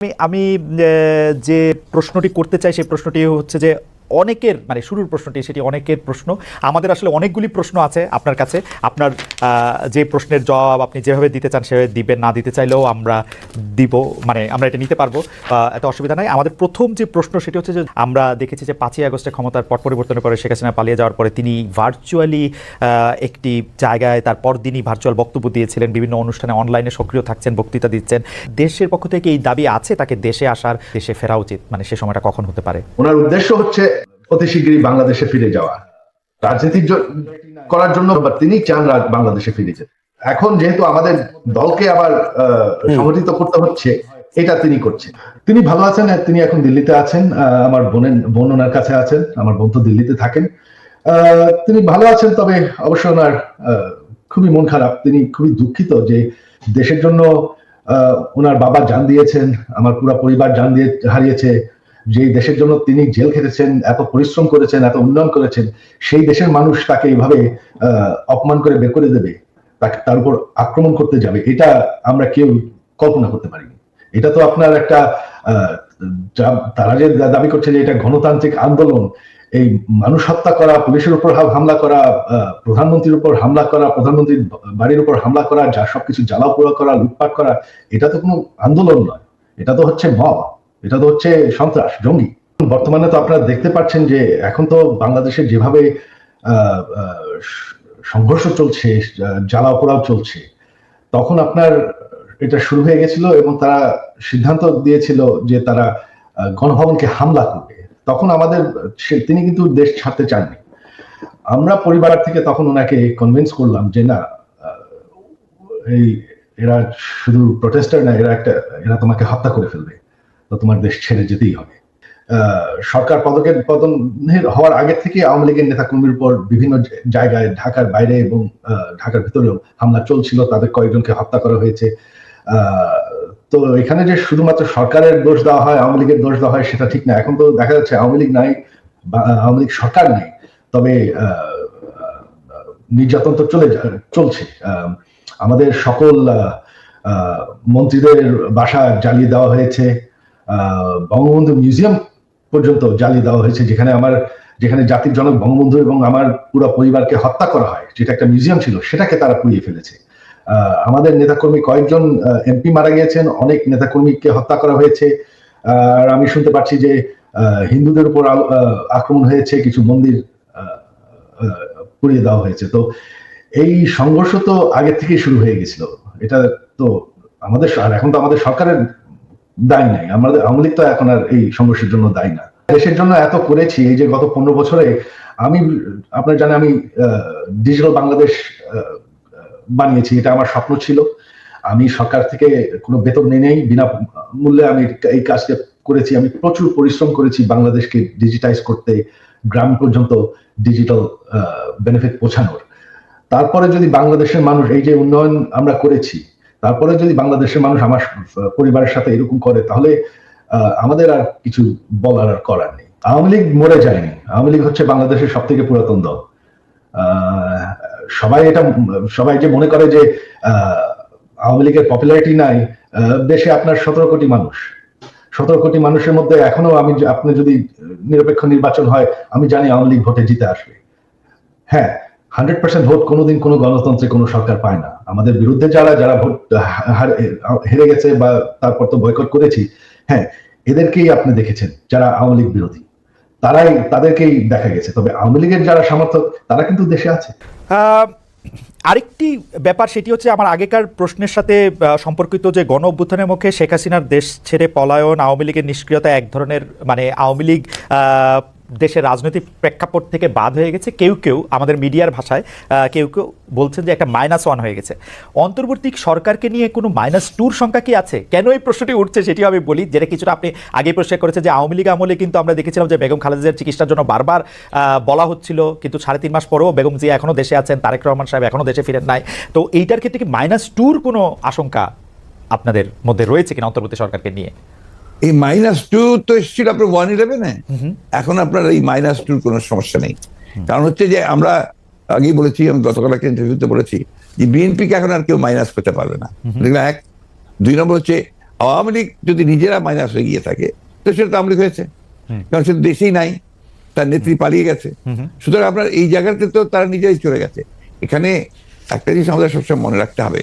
আমি যে প্রশ্নটি করতে চাই সেই প্রশ্নটি হচ্ছে যে অনেকের মানে শুরুর প্রশ্নটি সেটি অনেকের প্রশ্ন। আমাদের আসলে অনেকগুলি প্রশ্ন আছে আপনার কাছে। আপনার যে প্রশ্নের জবাব আপনি যেভাবে দিতে চান সেভাবে দিবেন, না দিতে চাইলেও আমরা দিব, মানে আমরা এটা নিতে পারবো, এত অসুবিধা নাই। আমাদের প্রথম যে প্রশ্ন সেটি হচ্ছে যে আমরা দেখেছি যে 5ই আগস্টে ক্ষমতার পট পরিবর্তনের পরে শেখ হাসিনা পালিয়ে যাওয়ার পরে তিনি ভার্চুয়ালি একটি জায়গায় তার পরদিনই ভার্চুয়াল বক্তব্য দিয়েছিলেন, বিভিন্ন অনুষ্ঠানে অনলাইনে সক্রিয় থাকছেন, বক্তৃতা দিচ্ছেন। দেশের পক্ষ থেকে এই দাবি আছে তাকে দেশে আসার, দেশে ফেরা উচিত, মানে সে সময়টা কখন হতে পারে? ওনার উদ্দেশ্য হচ্ছে অতি শীঘ্রই বাংলাদেশে ফিরে যাওয়া, রাজনীতি করার জন্য, বা তিনি চান বাংলাদেশে ফিরে যেতে। এখন যেহেতু আমাদের দলকে আবার সংগঠিত করতে হচ্ছে, এটা তিনি করছেন। তিনি ভালো আছেন, তিনি এখন দিল্লিতে আছেন, আমার বোন ওনার কাছে আছেন, আমার বোন তো দিল্লিতে থাকেন। তিনি ভালো আছেন, তবে অবশ্য ওনার খুবই মন খারাপ, তিনি খুবই দুঃখিত যে দেশের জন্য ওনার বাবা জান দিয়েছেন, আমার পুরো পরিবার জান দিয়ে হারিয়েছে। যে দেশের জন্য তিনি জেল খেটেছেন, এত পরিশ্রম করেছেন, এত উন্নয়ন করেছেন, সেই দেশের মানুষ তাকে এইভাবে অপমান করে বের করে দেবে, তার উপর আক্রমণ করতে যাবে, এটা আমরা কেউ কল্পনা করতে পারিনি। এটা তো আপনার একটা তারা যে দাবি করছে যে এটা গণতান্ত্রিক আন্দোলন, এই মানুষ হত্যা করা, পুলিশের উপর হামলা করা, প্রধানমন্ত্রীর উপর হামলা করা, প্রধানমন্ত্রীর বাড়ির উপর হামলা করা, যা সবকিছু জ্বালাপোড়া করা, লুটপাট করা, এটা তো কোনো আন্দোলন নয়, এটা তো হচ্ছে মব, এটা তো হচ্ছে সন্ত্রাস, জঙ্গি। বর্তমানে তো আপনারা দেখতে পাচ্ছেন যে এখন তো বাংলাদেশে যেভাবে সংঘর্ষ চলছে, জ্বালাপোড়াও চলছে, তখন আপনার এটা শুরু হয়ে গেছিল এবং তারা সিদ্ধান্ত দিয়েছিল যে তারা গণভবনকে হামলা করবে। তখন তিনি কিন্তু দেশ ছাড়তে চাননি। আমরা পরিবার থেকে তখন ওনাকে কনভিন্স করলাম যে না, এরা শুধু প্রোটেস্টার না, এরা তোমাকে হত্যা করে ফেলবে, তো তোমার দেশ ছেড়ে যেতেই হবে। সরকার পতন হওয়ার আগে থেকে আওয়ামী লীগের নেতাকর্মীর উপর বিভিন্ন জায়গায়, ঢাকার বাইরে এবং ঢাকার ভিতরেও হামলা চলছিল, তাদের কয়েকজনকে হত্যা করা হয়েছে। তো এখানে যে শুধুমাত্র সরকারের দোষ দেওয়া হয়, আওয়ামী লীগের দোষ দেওয়া হয়, সেটা ঠিক না। এখন তো দেখা যাচ্ছে আওয়ামী লীগ নাই, আওয়ামী লীগ সরকার নেই, তবে নির্যাতন তো চলছে। আমাদের সকল মন্ত্রীদের বাসা জ্বালিয়ে দেওয়া হয়েছে, বঙ্গবন্ধু মিউজিয়াম পর্যন্ত জ্বালিয়ে দেওয়া হয়েছে, যেখানে জাতির জনক বঙ্গবন্ধু এবং আমার পুরো পরিবারকে হত্যা করা হয়, যেটা একটা মিউজিয়াম ছিল, সেটাকে তারা পুড়িয়ে ফেলেছে। আমাদের নেতাকর্মী কয়েকজন এমপি মারা গিয়েছেন, অনেক নেতাকর্মীকে হত্যা করা হয়েছে। আর আমি শুনতে পাচ্ছি যে হিন্দুদের উপর আক্রমণ হয়েছে, কিছু মন্দির পুড়িয়ে দেওয়া হয়েছে। তো এই সংঘর্ষ তো আগে থেকেই শুরু হয়ে গেছিল। এটা তো এখন তো আমাদের সরকারের দায়ী নাই, আমাদের আওয়ামী লীগ তো এখন আর এই সংঘর্ষের জন্য দায়ী না। দেশের জন্য এত করেছি, এই যে গত 15 বছরে আপনার জানেন আমি ডিজিটাল বাংলাদেশ বানিয়েছি, এটা আমার স্বপ্ন ছিল। আমি সরকার থেকে কোনো বেতন নেই, বিনা মূল্যে আমি এই কাজটা করেছি। আমি প্রচুর পরিশ্রম করেছি বাংলাদেশকে ডিজিটাইজ করতে, গ্রাম পর্যন্ত ডিজিটাল বেনিফিট পৌঁছানোর। তারপরে যদি বাংলাদেশের মানুষ, এই যে উন্নয়ন আমরা করেছি, তারপরে যদি বাংলাদেশের মানুষ আমার পরিবারের সাথে এরকম করে, তাহলে আমাদের আর কিছু বলার আর করার নেই। আওয়ামী লীগ মরে যায়নি, আওয়ামী লীগ হচ্ছে বাংলাদেশের সব থেকে পুরাতন দল। সবাই যে মনে করে যে আওয়ামী লীগের পপুলারিটি নাই, দেশে আপনার 17 কোটি মানুষ, 17 কোটি মানুষের মধ্যে এখনো আপনি যদি নিরপেক্ষ নির্বাচন হয়, আমি জানি আওয়ামী লীগ ভোটে জিতে আসবে। হ্যাঁ, 100% ভোট কোনোদিন কোনো গণতন্ত্রে কোনো সরকার পায় না। আমাদের বিরুদ্ধে যারা ভোট হেরে গেছে বা তারপর তো বয়কট করেছি, হ্যাঁ, এদেরকেই আপনি দেখেছেন, যারা আওয়ামী লীগ বিরোধী, তাদেরকেই দেখা গেছে। তবে আওয়ামী লীগের যারা সমর্থক, তারা কিন্তু দেশে আছে। আরেকটি ব্যাপার সেটি হচ্ছে আমার আগেকার প্রশ্নের সাথে সম্পর্কিত, যে গণ অভ্যুত্থানের মুখে শেখ হাসিনার দেশ ছেড়ে পলায়ন, আওয়ামী লীগের নিষ্ক্রিয়তা এক ধরনের, মানে আওয়ামী লীগ দেশের রাজনৈতিক প্রেক্ষাপট থেকে বাদ হয়ে গেছে। কেউ কেউ আমাদের মিডিয়ার ভাষায় কেউ বলছেন যে একটা -1 হয়ে গেছে। অন্তর্বর্তী সরকারকে নিয়ে কোনো -2 সংখ্যা কি আছে? কেন এই প্রশ্নটি উঠছে সেটিও আমি বলি, যেটা কিছুটা আপনি আগে প্রশ্ন করেছেন যে আওয়ামী লীগ আমলে কিন্তু আমরা দেখেছিলাম যে বেগম খালেদা জিয়ার চিকিৎসার জন্য বারবার বলা হচ্ছিল, কিন্তু 3.5 মাস পরেও বেগম জিয়া এখনও দেশে আছেন, তারেক রহমান সাহেব এখনও দেশে ফিরেন নাই। তো এইটার ক্ষেত্রে কি -2 কোনো আশঙ্কা আপনাদের মধ্যে রয়েছে কিনা অন্তর্বর্তী সরকারকে নিয়ে? এই -2 তো এসেছিল আপনার 1/11-এ, এখন আপনার এই -2 কোনো সমস্যা নেই। কারণ হচ্ছে যে আমরা আগেই বলেছি, আমি গতকাল একটা ইন্টারভিউতে বলেছি যে বিএনপিকে এখন আর কেউ মাইনাস করতে পারবে না। 1, 2 নম্বর হচ্ছে আওয়ামী লীগ যদি নিজেরা মাইনাস হয়ে গিয়ে থাকে তো সেটা তো আওয়ামী লীগ হয়েছে, কারণ সেটা দেশেই নাই, তার নেত্রী পালিয়ে গেছে। সুতরাং আপনার এই জায়গাতে তো তারা নিজেই চলে গেছে। এখানে একটা জিনিস আমাদের সবসময় মনে রাখতে হবে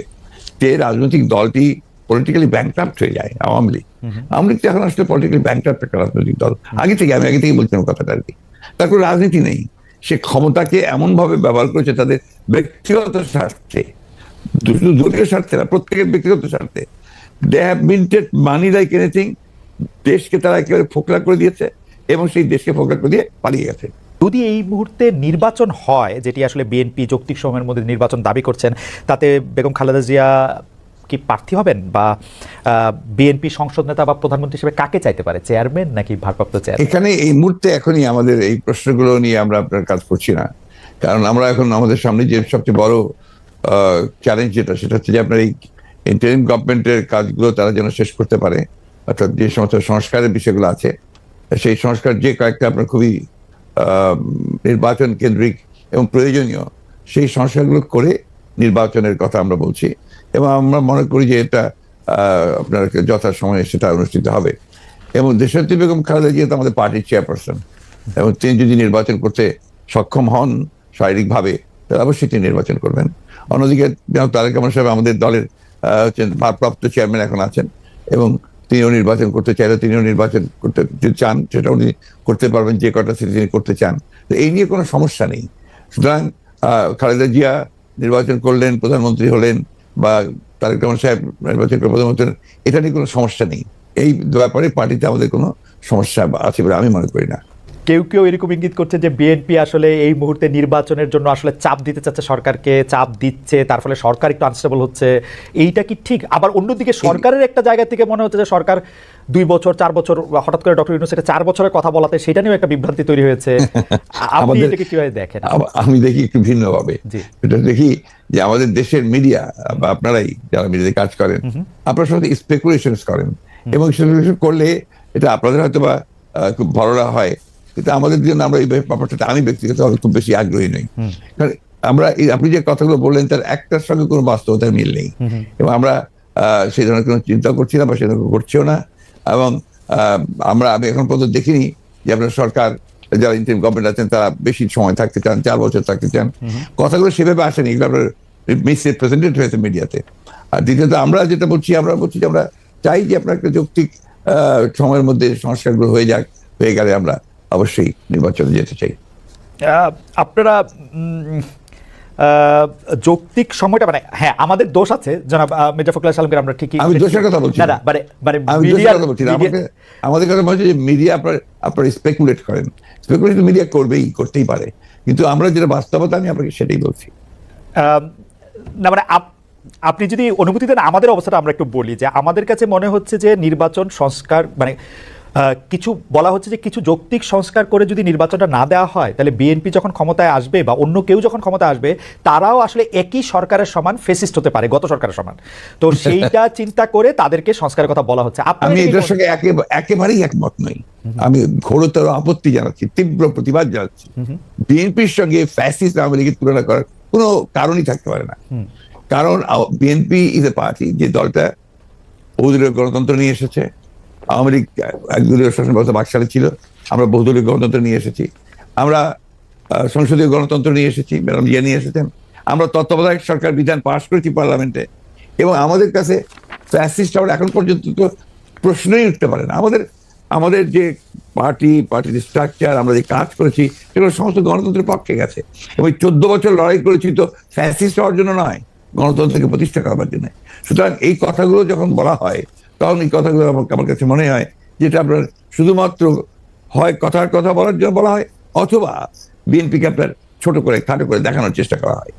যে রাজনৈতিক দলটি পলিটিক্যালি ব্যাংক্রাফট হয়ে যায়। আওয়ামী লীগ তো এখন আসলে পলিটিক্যালি ব্যাংক্রাফট একটা রাজনৈতিক দল। আমি আগে থেকে বলছিলাম কথাটা আর কি। তার কোনো রাজনীতি নেই, সে ক্ষমতাকে এমন ভাবে ব্যবহার করেছে তাদের ব্যক্তিগত স্বার্থে, শুধু দলীয় স্বার্থে না, প্রত্যেকের ব্যক্তিগত স্বার্থে। They have minted money like anything. দেশকে তারা একেবারে ফোকলা করে দিয়েছে এবং সেই দেশকে ফোকলা করে দিয়ে পালিয়ে গেছে। যদি এই মুহূর্তে নির্বাচন হয়, যেটি আসলে বিএনপি যৌক্তিক সময়ের মধ্যে নির্বাচন দাবি করছেন, তাতে বেগম খালেদা জিয়া কি প্রার্থী হবেন, বা বিএনপি সংসদ নেতা বা প্রধানমন্ত্রী হিসেবে কাকে চাইতে পারে, চেয়ারম্যান নাকি ভারপ্রাপ্ত চেয়ারম্যান? এখানে এই মুহূর্তে এখনই আমাদের এই প্রশ্নগুলো নিয়ে আমরা আপনার কাজ করছি না, কারণ আমরা এখন আমাদের সামনে যে সবচেয়ে বড় চ্যালেঞ্জ সেটা হচ্ছে যে আপনার এই ইন্টারিম গভর্নমেন্টের কাজগুলো তারা যেন শেষ করতে পারে, অর্থাৎ যে সমস্ত সংস্কারের বিষয়গুলো আছে সেই সংস্কার যে কয়েকটা আপনার খুবই নির্বাচন কেন্দ্রিক এবং প্রয়োজনীয়, সেই সংস্কারগুলো করে নির্বাচনের কথা আমরা বলছি এবং আমরা মনে করি যে এটা আপনার যথাসময়ে সেটা অনুষ্ঠিত হবে। এবং দেশনেত্রী বেগম খালেদা জিয়া তো আমাদের পার্টির চেয়ারপারসন, এবং তিনি যদি নির্বাচন করতে সক্ষম হন শারীরিকভাবে তাহলে অবশ্যই তিনি নির্বাচন করবেন। অন্যদিকে তারেক রহমান সাহেব আমাদের দলের ভারপ্রাপ্ত চেয়ারম্যান এখন আছেন এবং তিনিও নির্বাচন করতে চাইলে তিনিও নির্বাচন করতে চান, সেটা উনি করতে পারবেন যে কটা সিটি তিনি করতে চান। তো এই নিয়ে কোনো সমস্যা নেই। সুতরাং খালেদা জিয়া নির্বাচন করলেন, প্রধানমন্ত্রী হলেন, বা তারেক রহমান সাহেব নির্বাচন করে প্রধানমন্ত্রী হলেন, এটা নিয়ে কোনো সমস্যা নেই। এই ব্যাপারে পার্টিতে আমাদের কোনো সমস্যা আছে বলে আমি মনে করি না। কেউ কেউ এরকম ইঙ্গিত করছে যে বিএনপি আসলে এই মুহূর্তে নির্বাচনের জন্য আসলে চাপ দিতে চাচ্ছে, সরকারকে চাপ দিচ্ছে, তার ফলে সরকার একটু আনস্টেবল হচ্ছে। এইটা কি ঠিক? আবার অন্যদিকে সরকারের একটা জায়গা থেকে মনে হচ্ছে যে সরকার 2 বছর 4 বছর, হঠাৎ করে ডক্টর ইউনূস এটা 4 বছরের কথা বলাতে সেটা নিয়েও একটা বিভ্রান্তি তৈরি হয়েছে। আপনি এটাকে কিভাবে দেখেন? আমি দেখি একটু ভিন্নভাবে। এটা দেখি যে আমাদের দেশের মিডিয়া বা আপনারাই যারা মিডিয়াতে কাজ করেন, আপনারা সাথে স্পেকুলেশনস করেন এবং স্পেকুলেশন করলে এটা আপনাদের হয়তো বা খুব ভালোরা হয়, কিন্তু আমাদের জন্য আমরা এই ব্যাপারটাতে আমি ব্যক্তিগতভাবে খুব বেশি আগ্রহী নই। কারণ আমরা আপনি যে কথাগুলো বললেন তার একটার সঙ্গে কোনো বাস্তবতার মিল নেই এবং আমরা সেই ধরনের কোনো চিন্তা করছি না বা সে ধরনের করছিও না। এবং আমি এখন পর্যন্ত দেখিনি যে আপনার সরকার যারা ইন্টারিম গভর্নমেন্ট আছেন তারা বেশি সময় থাকতে চান, 4 বছর থাকতে চান। কথাগুলো সেভাবে আসেনি, এগুলো আপনার মিসরিপ্রেজেন্টেড হয়েছে মিডিয়াতে। আর দ্বিতীয়ত আমরা যেটা বলছি, আমরা বলছি যে আমরা চাই যে আপনার একটা যৌক্তিক সময়ের মধ্যে সংস্কারগুলো হয়ে গেলে আমরা অবশ্যই নির্বাচনে যেতে চাই। আপনারা যৌক্তিক সময়টা মানে হ্যাঁ আমাদের দোষ আছে জনাব মির্জা ফখরুল সালামকে আমরা ঠিকই, আমি দোষের কথা বলছি না, আমাদের কথা বলছি যে মিডিয়া আপনার স্পেকুলেট করেন, স্পেকুলেট মিডিয়া করতেই পারে, কিন্তু আমরা যেটা বাস্তবতা আমি আপনাকে সেটাই বলছি। না মানে আপনি যদি অনুমতি দেন আমাদের অবস্থাটা আমরা একটু বলি যে আমাদের কাছে মনে হচ্ছে যে নির্বাচন সংস্কার মানে কিছু বলা হচ্ছে যে কিছু যৌক্তিক সংস্কার করে যদি নির্বাচনটা না দেওয়া হয় তাহলে বিএনপি যখন ক্ষমতায় আসবে বা অন্য কেউ যখন ক্ষমতায় আসবে তারাও আসলে একই সরকারের সমান ফেসিস্ট হতে পারে, গত সরকারের সমান। তো সেইটা চিন্তা করে তাদেরকে সংস্কারের কথা বলা হচ্ছে। আমি এটার সঙ্গে একেবারেই একমত নই। আমি ঘোরতর আপত্তি জানাচ্ছি, তীব্র প্রতিবাদ জানাচ্ছি। বিএনপির সঙ্গে ফ্যাসিস্ট আওয়ামী লীগের তুলনা করার কোনো কারণই থাকতে পারে না। কারণ বিএনপি ইজ এ পার্টি যে দলটা বহুদলীয় গণতন্ত্র নিয়ে এসেছে। আওয়ামী লীগ একদলীয় শাসন ব্যবস্থা বাকশালে ছিল, আমরা বহুদলীয় গণতন্ত্র নিয়ে এসেছি, আমরা সংসদীয় গণতন্ত্র নিয়ে এসেছি, ম্যাডাম জিয়া নিয়ে এসেছেন, আমরা তত্ত্বাবধায়ক সরকার বিধান পাশ করেছি পার্লামেন্টে, এবং আমাদের কাছে ফ্যাসিস্ট আমরা এখন পর্যন্ত তো প্রশ্নই উঠতে পারে না। আমাদের যে পার্টির স্ট্রাকচার, আমরা যে কাজ করেছি সেগুলো সমস্ত গণতন্ত্রের পক্ষে গেছে এবং 14 বছর লড়াই করেছি তো ফ্যাসিস্ট হওয়ার জন্য নয়, গণতন্ত্রকে প্রতিষ্ঠা করবার জন্য। সুতরাং এই কথাগুলো যখন বলা হয় তখন এই কথাগুলো আমার কাছে মনে হয় যেটা আপনার শুধুমাত্র হয় কথার কথা বলার জন্য বলা হয়, অথবা বিএনপিকে আপনার ছোট করে খাটো করে দেখানোর চেষ্টা করা হয়।